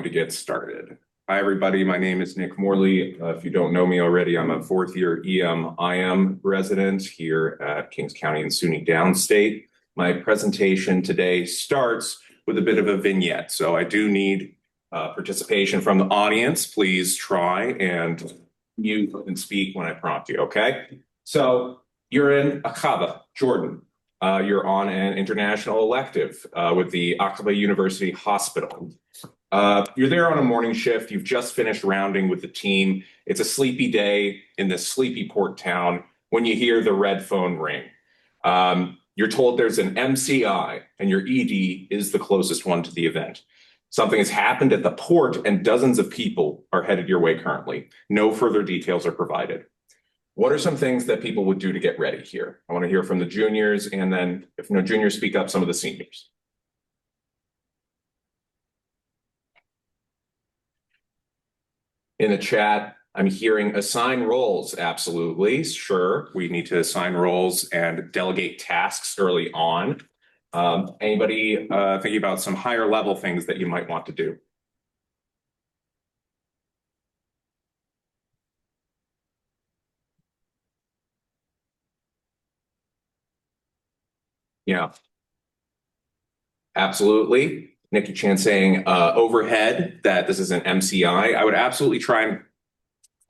going to get started. Hi, everybody. My name is Nick Morley. If you don't know me already, I'm a fourth-year EM/IM resident here at Kings County and SUNY Downstate. My presentation today starts with a bit of a vignette, so I do need participation from the audience. Please try and mute and speak when I prompt you, okay? So you're in Aqaba, Jordan. You're on an international elective with the Aqaba University Hospital. You're there on a morning shift. You've just finished rounding with the team. It's a sleepy day in this sleepy port town when you hear the red phone ring. You're told there's an MCI and your ED is the closest one to the event. Something has happened at the port and dozens of people are headed your way currently. No further details are provided. What are some things that people would do to get ready here? I want to hear from the juniors, and then if no juniors speak up, some of the seniors. In the chat, I'm hearing assign roles. Absolutely, sure. We need to assign roles and delegate tasks early on. Anybody thinking about some higher level things that you might want to do? Yeah, absolutely. Nikki Chan saying overhead that this is an MCI. I would absolutely try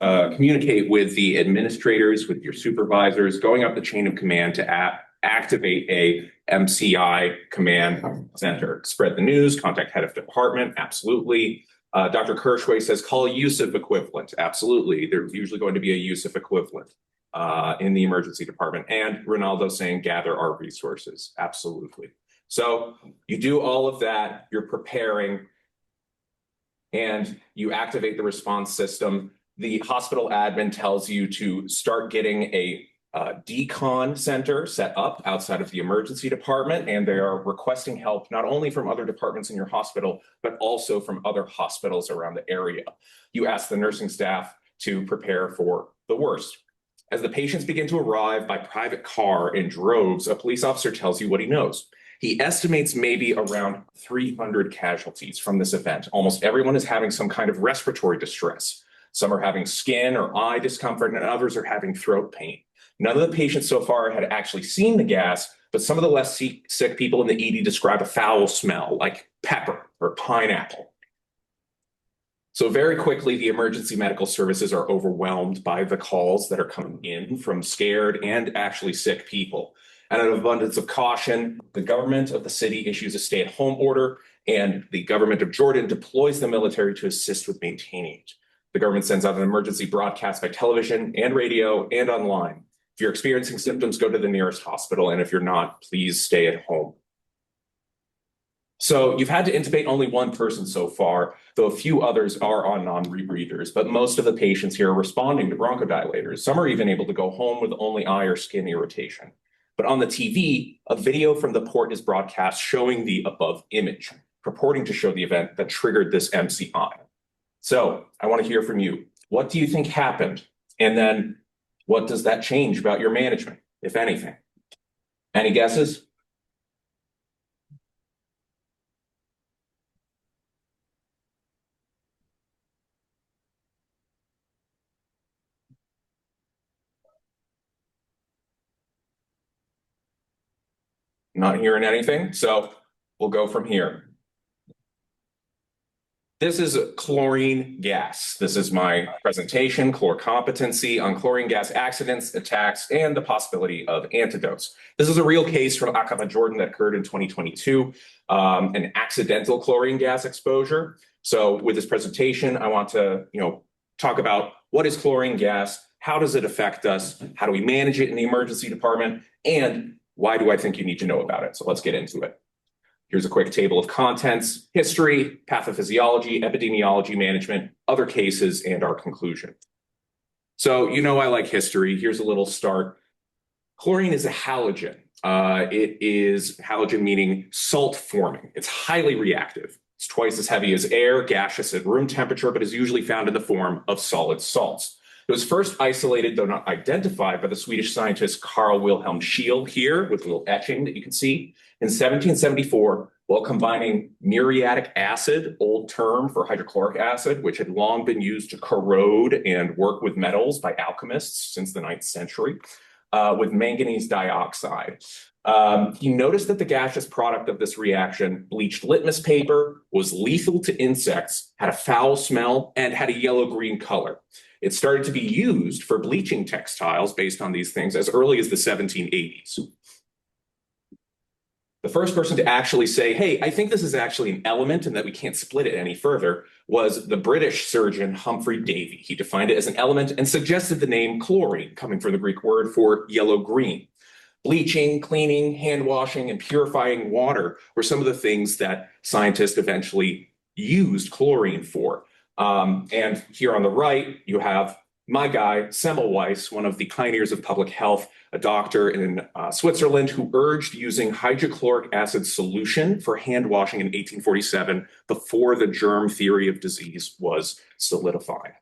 and communicate with the administrators, with your supervisors, going up the chain of command to activate a MCI command center. Spread the news, contact head of department, absolutely. Dr. Kirschway says call a Yusuf equivalent. Absolutely. There's usually going to be a Yusuf equivalent in the emergency department. And Ronaldo saying gather our resources. Absolutely. So you do all of that, you're preparing, and you activate the response system. The hospital admin tells you to start getting a decon center set up outside of the emergency department, and they are requesting help not only from other departments in your hospital, but also from other hospitals around the area. You ask the nursing staff to prepare for the worst. As the patients begin to arrive by private car in droves, a police officer tells you what he knows. He estimates maybe around 300 casualties from this event. Almost everyone is having some kind of respiratory distress. Some are having skin or eye discomfort, and others are having throat pain. None of the patients so far had actually seen the gas, but some of the less sick people in the ED describe a foul smell like pepper or pineapple. So very quickly, the emergency medical services are overwhelmed by the calls that are coming in from scared and actually sick people. And out of abundance of caution, the government of the city issues a stay-at-home order, and the government of Jordan deploys the military to assist with maintaining it. The government sends out an emergency broadcast by television and radio and online. If you're experiencing symptoms, go to the nearest hospital, and if you're not, please stay at home. So you've had to intubate only one person so far, though a few others are on non-rebreathers, but most of the patients here are responding to bronchodilators. Some are even able to go home with only eye or skin irritation. But on the TV, a video from the port is broadcast showing the above image, purporting to show the event that triggered this MCI. So I want to hear from you. What do you think happened? And then what does that change about your management, if anything? Any guesses? Not hearing anything, so we'll go from here. This is chlorine gas. This is my presentation, Chlor Competency on Chlorine Gas Accidents, Attacks, and the Possibility of Antidotes. This is a real case from Aqaba, Jordan that occurred in 2022, an accidental chlorine gas exposure. So with this presentation, I want to talk about what is chlorine gas, how does it affect us, how do we manage it in the emergency department, and why do I think you need to know about it? So let's get into it. Here's a quick table of contents, history, pathophysiology, epidemiology, management, other cases, and our conclusion. So I like history. Here's a little start. Chlorine is a halogen. It is halogen meaning salt forming. It's highly reactive. It's twice as heavy as air, gaseous at room temperature, but is usually found in the form of solid salts. It was first isolated, though not identified, by the Swedish scientist Carl Wilhelm Scheele here with a little etching that you can see in 1774, While combining muriatic acid, old term for hydrochloric acid, which had long been used to corrode and work with metals by alchemists since the 9th century, with manganese dioxide. He noticed that the gaseous product of this reaction, bleached litmus paper, was lethal to insects, had a foul smell, and had a yellow-green color. It started to be used for bleaching textiles based on these things as early as the 1780s. The first person to actually say, hey, I think this is actually an element and that we can't split it any further, was the British surgeon Humphrey Davy. He defined it as an element and suggested the name chlorine, coming from the Greek word for yellow-green. Bleaching, cleaning, hand washing, and purifying water were some of the things that scientists eventually used chlorine for. And here on the right, you have my guy, Semmelweis, one of the pioneers of public health, a doctor in Switzerland who urged using hydrochloric acid solution for hand washing in 1847 before the germ theory of disease was solidified.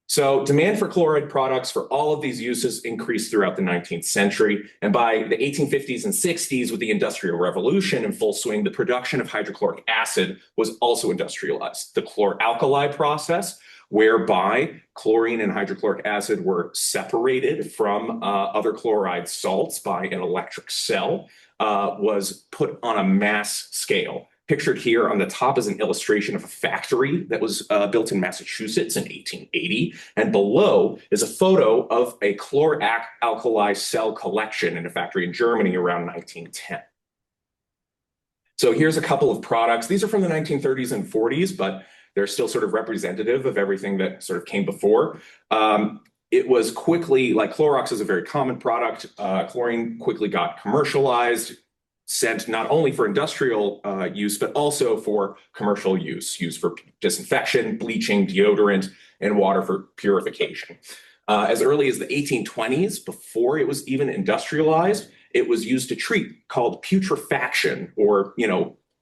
So demand for chloride products for all of these uses increased throughout the 19th century. And by the 1850s and 60s, with the Industrial Revolution in full swing, the production of hydrochloric acid was also industrialized. The chlor-alkali process, whereby chlorine and hydrochloric acid were separated from other chloride salts by an electric cell, was put on a mass scale. Pictured here on the top is an illustration of a factory that was built in Massachusetts in 1880. And below is a photo of a chlor-alkali cell collection in a factory in Germany around 1910. So here's a couple of products. These are from the 1930s and 40s, but they're still sort of representative of everything that sort of came before. It was quickly, like Clorox is a very common product. Chlorine quickly got commercialized, sent not only for industrial use, but also for commercial use, used for disinfection, bleaching, deodorant, and water for purification. As early as the 1820s, before it was even industrialized, it was used to treat called putrefaction, or,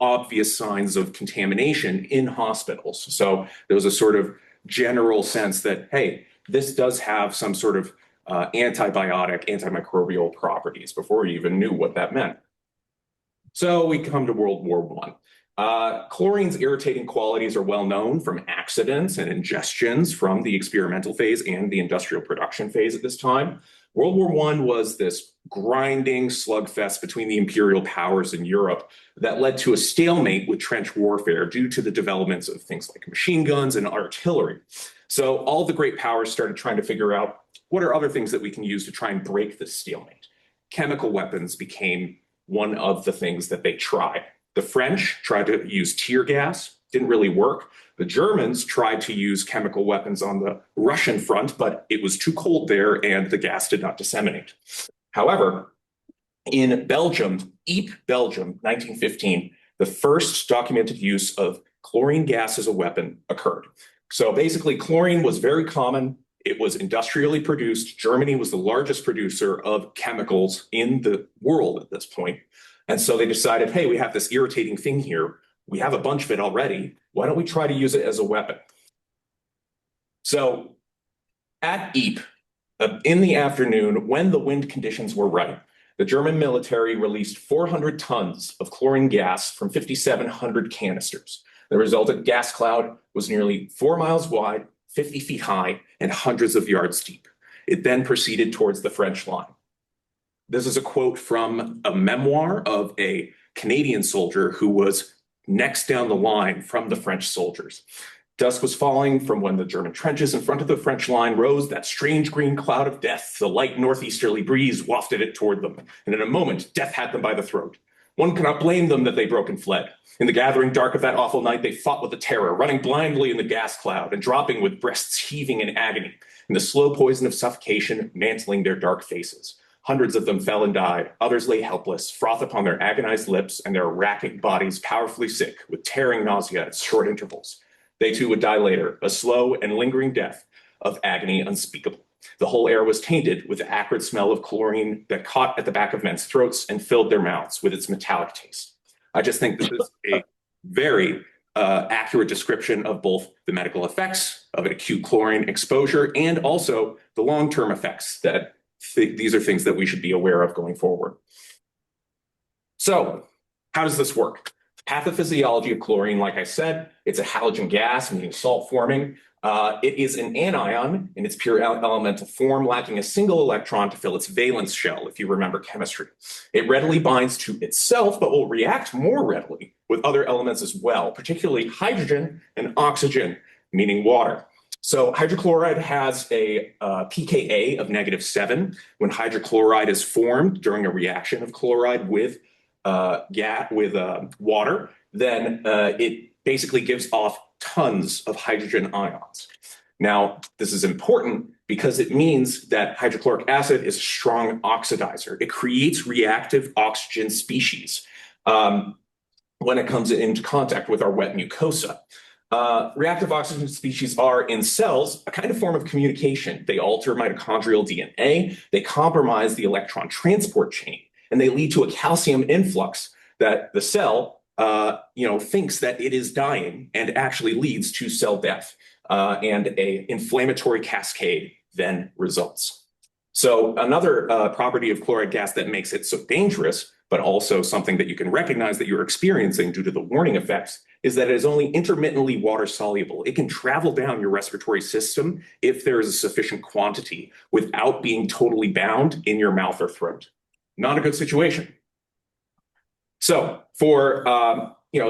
obvious signs of contamination in hospitals. So there was a sort of general sense that, hey, this does have some sort of antibiotic, antimicrobial properties before we even knew what that meant. So we come to World War I. Chlorine's irritating qualities are well known from accidents and ingestions from the experimental phase and the industrial production phase at this time. World War I was this grinding slugfest between the imperial powers in Europe that led to a stalemate with trench warfare due to the developments of things like machine guns and artillery. So all the great powers started trying to figure out what are other things that we can use to try and break this stalemate. Chemical weapons became one of the things that they tried. The French tried to use tear gas, didn't really work. The Germans tried to use chemical weapons on the Russian front, but it was too cold there and the gas did not disseminate. However, in Belgium, Ypres, Belgium, 1915, the first documented use of chlorine gas as a weapon occurred. So basically, chlorine was very common. It was industrially produced. Germany was the largest producer of chemicals in the world at this point. And so they decided, hey, we have this irritating thing here. We have a bunch of it already. Why don't we try to use it as a weapon? So at Ypres, in the afternoon, when the wind conditions were right, the German military released 400 tons of chlorine gas from 5,700 canisters. The resultant gas cloud was nearly 4 miles wide, 50 feet high, and hundreds of yards deep. It then proceeded towards the French line. This is a quote from a memoir of a Canadian soldier who was next down the line from the French soldiers. Dusk was falling from when the German trenches in front of the French line rose that strange green cloud of death. The light northeasterly breeze wafted it toward them, and in a moment, death had them by the throat. One cannot blame them that they broke and fled. In the gathering dark of that awful night, they fought with the terror, running blindly in the gas cloud and dropping with breasts heaving in agony, in the slow poison of suffocation mantling their dark faces. Hundreds of them fell and died. Others lay helpless, froth upon their agonized lips and their racking bodies powerfully sick with tearing nausea at short intervals. They too would die later, a slow and lingering death of agony unspeakable. The whole air was tainted with the acrid smell of chlorine that caught at the back of men's throats and filled their mouths with its metallic taste. I just think this is a very accurate description of both the medical effects of an acute chlorine exposure and also the long-term effects that these are things that we should be aware of going forward. So How does this work? Pathophysiology of chlorine, like I said, it's a halogen gas, meaning salt forming. It is an anion in its pure elemental form, lacking a single electron to fill its valence shell, if you remember chemistry. It readily binds to itself, but will react more readily with other elements as well, particularly hydrogen and oxygen, meaning water. So hydrochloride has a pKa of -7. When hydrochloride is formed during a reaction of chloride with water, then it basically gives off tons of hydrogen ions. Now, this is important because it means that hydrochloric acid is a strong oxidizer. It creates reactive oxygen species when it comes into contact with our wet mucosa. Reactive oxygen species are in cells a kind of form of communication. They alter mitochondrial DNA, they compromise the electron transport chain, and they lead to a calcium influx that the cell thinks that it is dying and actually leads to cell death. And an inflammatory cascade then results. So another property of chloride gas that makes it so dangerous, but also something that you can recognize that you're experiencing due to the warning effects, is that it is only intermittently water soluble. It can travel down your respiratory system if there is a sufficient quantity without being totally bound in your mouth or throat. Not a good situation. So for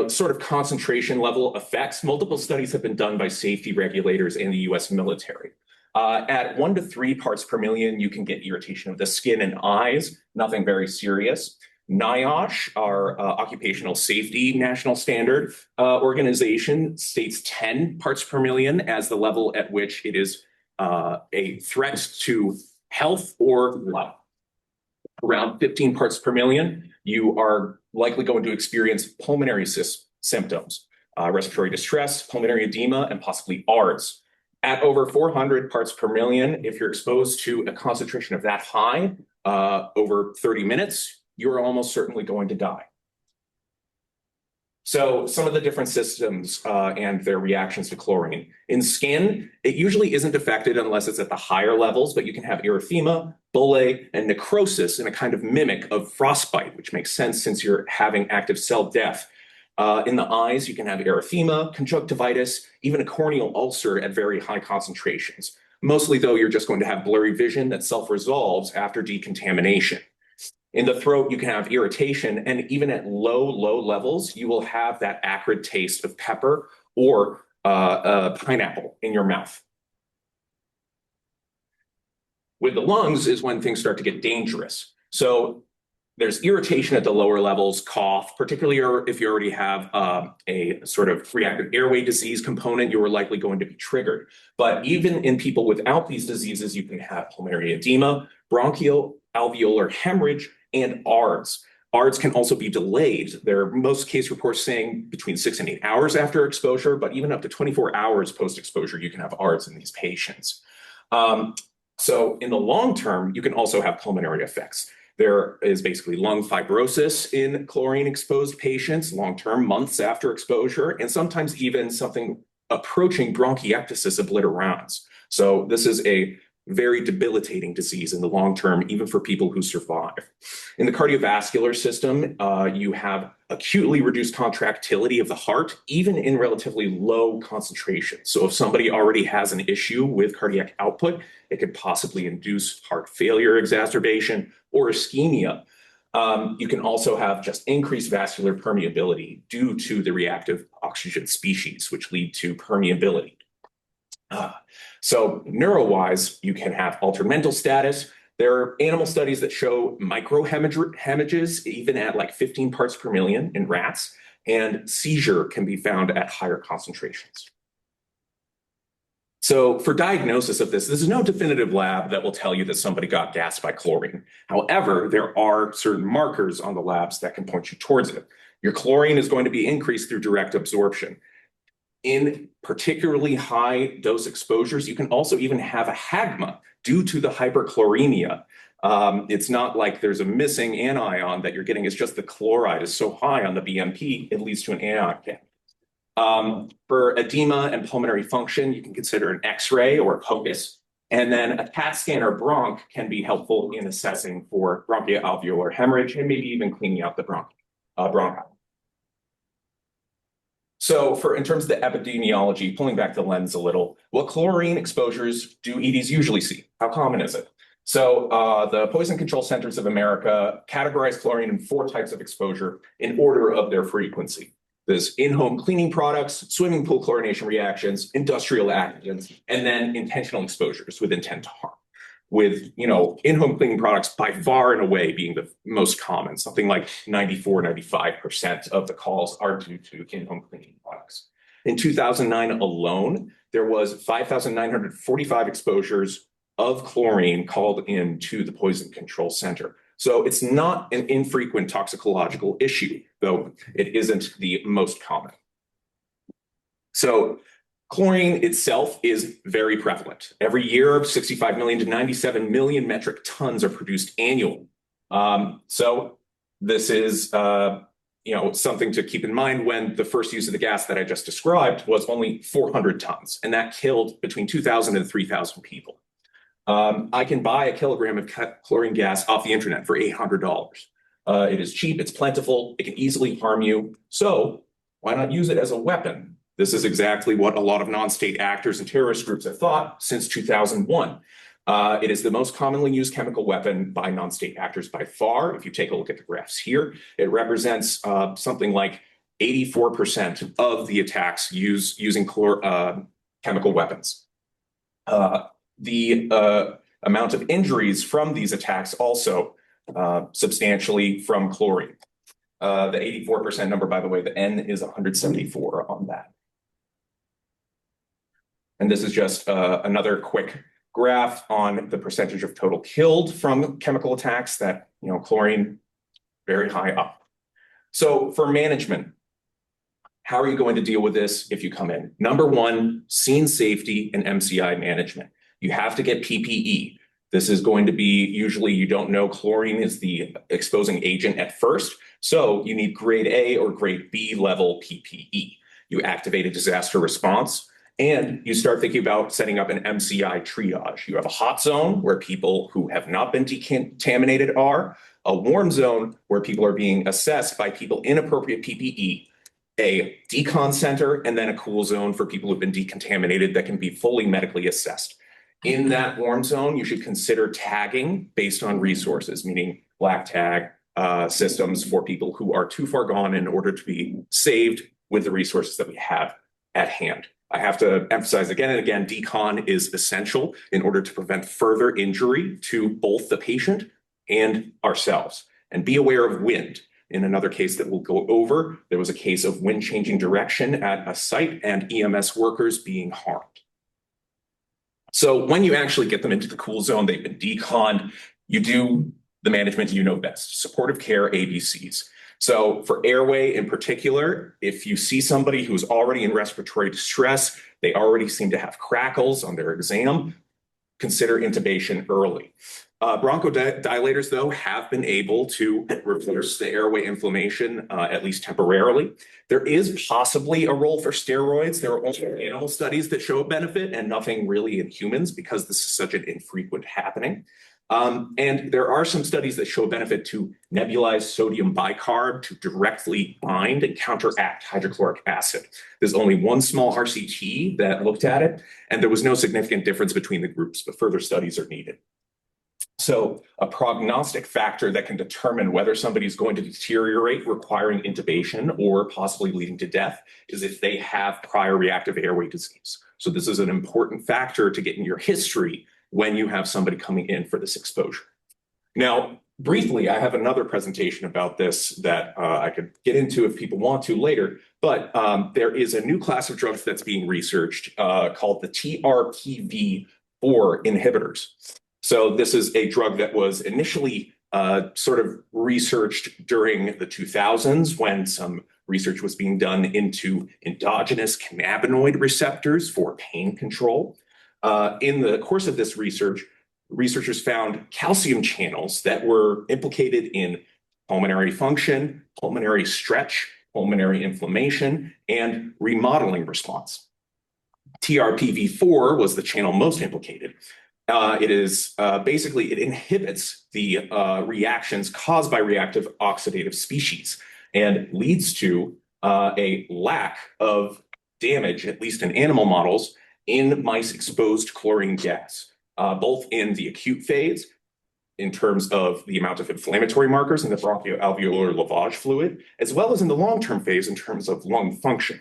sort of concentration level effects, multiple studies have been done by safety regulators and the US military. At 1 to 3 parts per million, you can get irritation of the skin and eyes, nothing very serious. NIOSH, our occupational safety national standard organization, states 10 parts per million as the level at which it is a threat to health or life. Around 15 parts per million, you are likely going to experience pulmonary symptoms, respiratory distress, pulmonary edema, and possibly ARDS. At over 400 parts per million, if you're exposed to a concentration of that high over 30 minutes, you're almost certainly going to die. So some of the different systems and their reactions to chlorine. In skin, it usually isn't affected unless it's at the higher levels, but you can have erythema, bullae, and necrosis in a kind of mimic of frostbite, which makes sense since you're having active cell death. In the eyes, you can have erythema, conjunctivitis, even a corneal ulcer at very high concentrations. Mostly, though, you're just going to have blurry vision that self-resolves after decontamination. In the throat, you can have irritation, and even at low levels, you will have that acrid taste of pepper or pineapple in your mouth. With the lungs is when things start to get dangerous. So there's irritation at the lower levels, cough, particularly if you already have a sort of reactive airway disease component, you are likely going to be triggered. But even in people without these diseases, you can have pulmonary edema, bronchial alveolar hemorrhage, and ARDS. ARDS can also be delayed. There are most case reports saying between 6 and 8 hours after exposure, but even up to 24 hours post-exposure, you can have ARDS in these patients. So in the long term, you can also have pulmonary effects. There is basically lung fibrosis in chlorine-exposed patients, long-term, months after exposure, and sometimes even something approaching bronchiectasis obliterans. So this is a very debilitating disease in the long term, even for people who survive. In the cardiovascular system, you have acutely reduced contractility of the heart, even in relatively low concentrations. So if somebody already has an issue with cardiac output, it could possibly induce heart failure exacerbation or ischemia. You can also have just increased vascular permeability due to the reactive oxygen species, which lead to permeability. So neuro-wise, you can have altered mental status. There are animal studies that show microhemorrhages, even at like 15 parts per million in rats, and seizure can be found at higher concentrations. So for diagnosis of this, there's no definitive lab that will tell you that somebody got gassed by chlorine. However, there are certain markers on the labs that can point you towards it. Your chlorine is going to be increased through direct absorption. In particularly high dose exposures, you can also even have a hagma due to the hyperchloremia. It's not like there's a missing anion that you're getting, it's just the chloride is so high on the BMP, it leads to an anion gap. For edema and pulmonary function, you can consider an X-ray or a POCUS. And then a CAT scan or bronch can be helpful in assessing for bronchoalveolar hemorrhage and maybe even cleaning out the bronchi. So in terms of the epidemiology, pulling back the lens a little, what chlorine exposures do EDs usually see? How common is it? So the Poison Control Centers of America categorize chlorine in 4 types of exposure in order of their frequency. There's in-home cleaning products, swimming pool chlorination reactions, industrial accidents, and then intentional exposures with intent to harm. With in-home cleaning products by far and away being the most common, something like 94-95% of the calls are due to in-home cleaning products. In 2009 alone, there was 5,945 exposures of chlorine called into the Poison Control Center. So it's not an infrequent toxicological issue, though it isn't the most common. So chlorine itself is very prevalent. Every year, 65 million to 97 million metric tons are produced annually. So this is something to keep in mind when the first use of the gas that I just described was only 400 tons, and that killed between 2,000 and 3,000 people. I can buy a kilogram of chlorine gas off the internet for $800. It is cheap, it's plentiful, it can easily harm you. So why not use it as a weapon? This is exactly what a lot of non-state actors and terrorist groups have thought since 2001. It is the most commonly used chemical weapon by non-state actors by far. If you take a look at the graphs here, it represents something like 84% of the attacks using chemical weapons. The amount of injuries from these attacks also substantially from chlorine. The 84% number, by the way, the N is 174 on that. And this is just another quick graph on the percentage of total killed from chemical attacks that, chlorine very high up. So for management, how are you going to deal with this if you come in? Number one, scene safety and MCI management. You have to get PPE. This is going to be, usually you don't know chlorine is the exposing agent at first, so you need grade A or grade B level PPE. You activate a disaster response, and you start thinking about setting up an MCI triage. You have a hot zone where people who have not been decontaminated are, a warm zone where people are being assessed by people in appropriate PPE, a decon center, and then a cool zone for people who've been decontaminated that can be fully medically assessed. In that warm zone, you should consider tagging based on resources, meaning black tag systems for people who are too far gone in order to be saved with the resources that we have at hand. I have to emphasize again and again, decon is essential in order to prevent further injury to both the patient and ourselves. And be aware of wind. In another case that we'll go over, there was a case of wind changing direction at a site and EMS workers being harmed. So when you actually get them into the cool zone, they've been deconned, you do the management you know best, supportive care ABCs. So for airway in particular, if you see somebody who's already in respiratory distress, they already seem to have crackles on their exam, consider intubation early. Bronchodilators, though, have been able to reverse the airway inflammation, at least temporarily. There is possibly a role for steroids. There are also animal studies that show a benefit and nothing really in humans because this is such an infrequent happening. And there are some studies that show a benefit to nebulized sodium bicarb to directly bind and counteract hydrochloric acid. There's only one small RCT that looked at it, and there was no significant difference between the groups, but further studies are needed. So a prognostic factor that can determine whether somebody's going to deteriorate requiring intubation or possibly leading to death is if they have prior reactive airway disease. So this is an important factor to get in your history when you have somebody coming in for this exposure. Now, briefly, I have another presentation about this that I could get into if people want to later, but there is a new class of drugs that's being researched called the TRPV4 inhibitors. So this is a drug that was initially sort of researched during the 2000s when some research was being done into endogenous cannabinoid receptors for pain control. In the course of this research, researchers found calcium channels that were implicated in pulmonary function, pulmonary stretch, pulmonary inflammation, and remodeling response. TRPV4 was the channel most implicated. It is basically, it inhibits the reactions caused by reactive oxidative species and leads to a lack of damage, at least in animal models, in mice exposed to chlorine gas, both in the acute phase in terms of the amount of inflammatory markers in the bronchoalveolar lavage fluid, as well as in the long-term phase in terms of lung function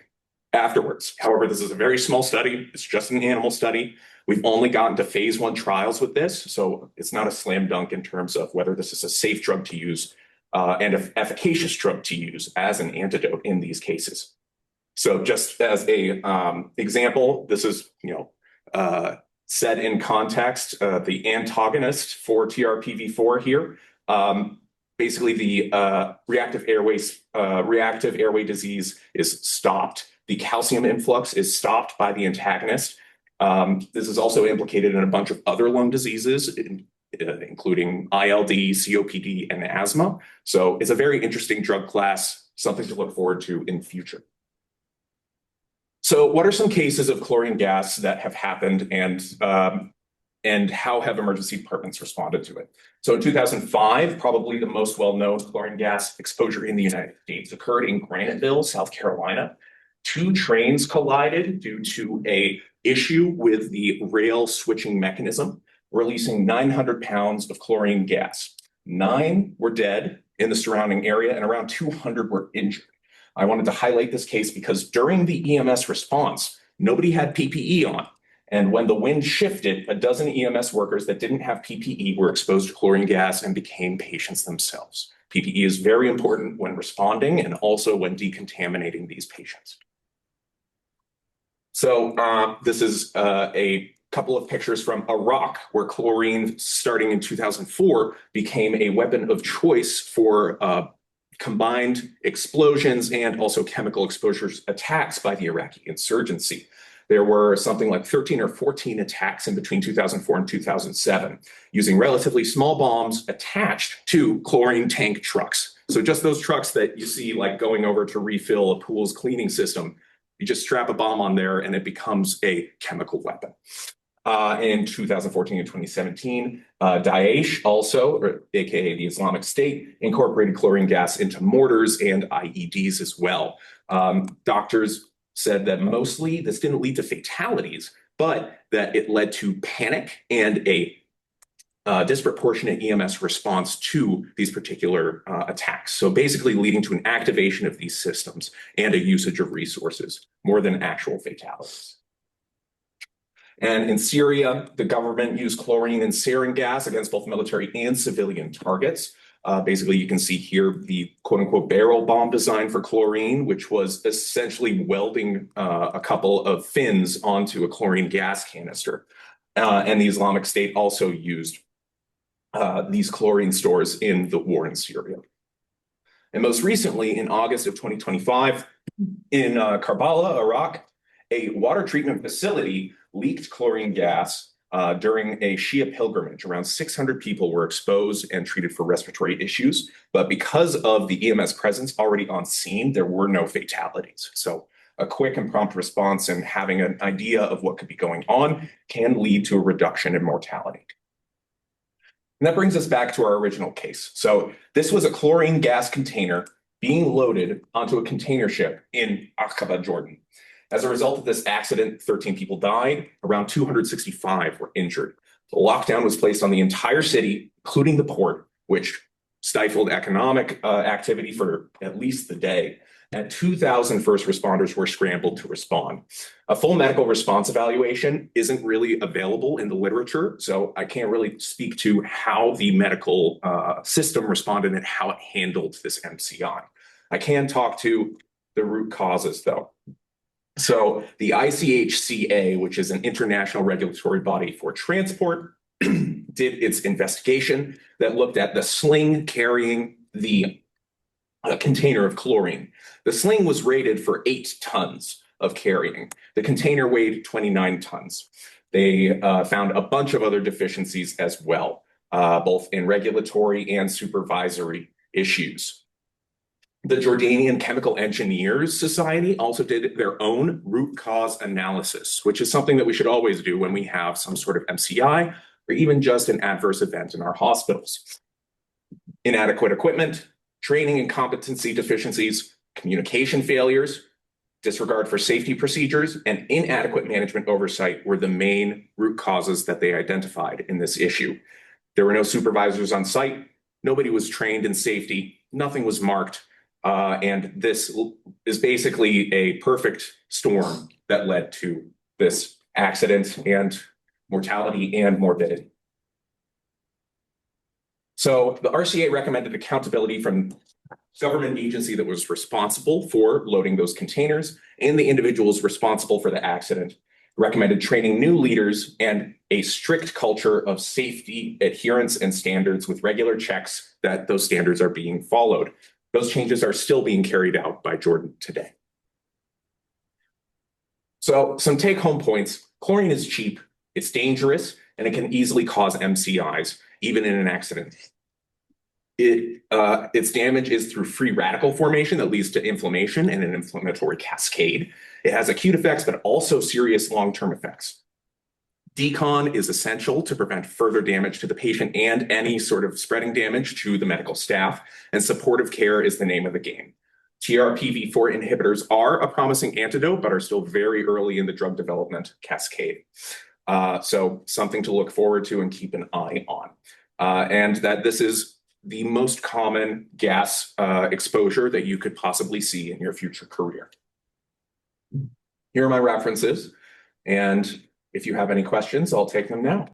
afterwards. However, this is a very small study. It's just an animal study. We've only gotten to phase 1 trials with this, so it's not a slam dunk in terms of whether this is a safe drug to use and an efficacious drug to use as an antidote in these cases. So just as a example, this is, set in context, the antagonist for TRPV4 here. Basically, the reactive airway disease is stopped. The calcium influx is stopped by the antagonist. This is also implicated in a bunch of other lung diseases, including ILD, COPD, and asthma. So it's a very interesting drug class, something to look forward to in the future. So what are some cases of chlorine gas that have happened, and how have emergency departments responded to it? So in 2005, probably the most well-known chlorine gas exposure in the United States occurred in Graniteville, South Carolina. 2 trains collided due to an issue with the rail switching mechanism, releasing 900 pounds of chlorine gas. 9 were dead in the surrounding area, and around 200 were injured. I wanted to highlight this case because during the EMS response, nobody had PPE on. And when the wind shifted, a dozen EMS workers that didn't have PPE were exposed to chlorine gas and became patients themselves. PPE is very important when responding and also when decontaminating these patients. So this is a couple of pictures from Iraq, where chlorine, starting in 2004, became a weapon of choice for combined explosions and also chemical exposures attacks by the Iraqi insurgency. There were something like 13 or 14 attacks in between 2004 and 2007, using relatively small bombs attached to chlorine tank trucks. So just those trucks that you see like going over to refill a pool's cleaning system, you just strap a bomb on there and it becomes a chemical weapon. In 2014 and 2017, Daesh also, or aka the Islamic State, incorporated chlorine gas into mortars and IEDs as well. Doctors said that mostly this didn't lead to fatalities, but that it led to panic and a disproportionate EMS response to these particular attacks. So basically leading to an activation of these systems and a usage of resources more than actual fatalities. And in Syria, the government used chlorine and sarin gas against both military and civilian targets. Basically, you can see here the quote-unquote barrel bomb design for chlorine, which was essentially welding a couple of fins onto a chlorine gas canister. And the Islamic State also used these chlorine stores in the war in Syria. And most recently, in August of 2025, in Karbala, Iraq, a water treatment facility leaked chlorine gas during a Shia pilgrimage. Around 600 people were exposed and treated for respiratory issues. But because of the EMS presence already on scene, there were no fatalities. So a quick and prompt response and having an idea of what could be going on can lead to a reduction in mortality. And that brings us back to our original case. So this was a chlorine gas container being loaded onto a container ship in Aqaba, Jordan. As a result of this accident, 13 people died, around 265 were injured. The lockdown was placed on the entire city, including the port, which stifled economic activity for at least the day. And 2,000 first responders were scrambled to respond. A full medical response evaluation isn't really available in the literature, so I can't really speak to how the medical system responded and how it handled this MCI. I can talk to the root causes, though. So the ICHCA, which is an international regulatory body for transport, did its investigation that looked at the sling carrying the container of chlorine. The sling was rated for 8 tons of carrying. The container weighed 29 tons. They found a bunch of other deficiencies as well, both in regulatory and supervisory issues. The Jordanian Chemical Engineers Society also did their own root cause analysis, which is something that we should always do when we have some sort of MCI or even just an adverse event in our hospitals. Inadequate equipment, training and competency deficiencies, Communication failures, disregard for safety procedures, and inadequate management oversight were the main root causes that they identified in this issue. There were no supervisors on site. Nobody was trained in safety. Nothing was marked. And this is basically a perfect storm that led to this accident and mortality and morbidity. So the RCA recommended accountability from government agency that was responsible for loading those containers and the individuals responsible for the accident. Recommended training new leaders and a strict culture of safety adherence and standards with regular checks that those standards are being followed. Those changes are still being carried out by Jordan today. So some take-home points. Chlorine is cheap, it's dangerous, and it can easily cause MCIs, even in an accident. Its damage is through free radical formation that leads to inflammation and an inflammatory cascade. It has acute effects, but also serious long-term effects. Decon is essential to prevent further damage to the patient and any sort of spreading damage to the medical staff, and supportive care is the name of the game. TRPV4 inhibitors are a promising antidote, but are still very early in the drug development cascade. So something to look forward to and keep an eye on. And that this is the most common gas exposure that you could possibly see in your future career. Here are my references, and if you have any questions, I'll take them now.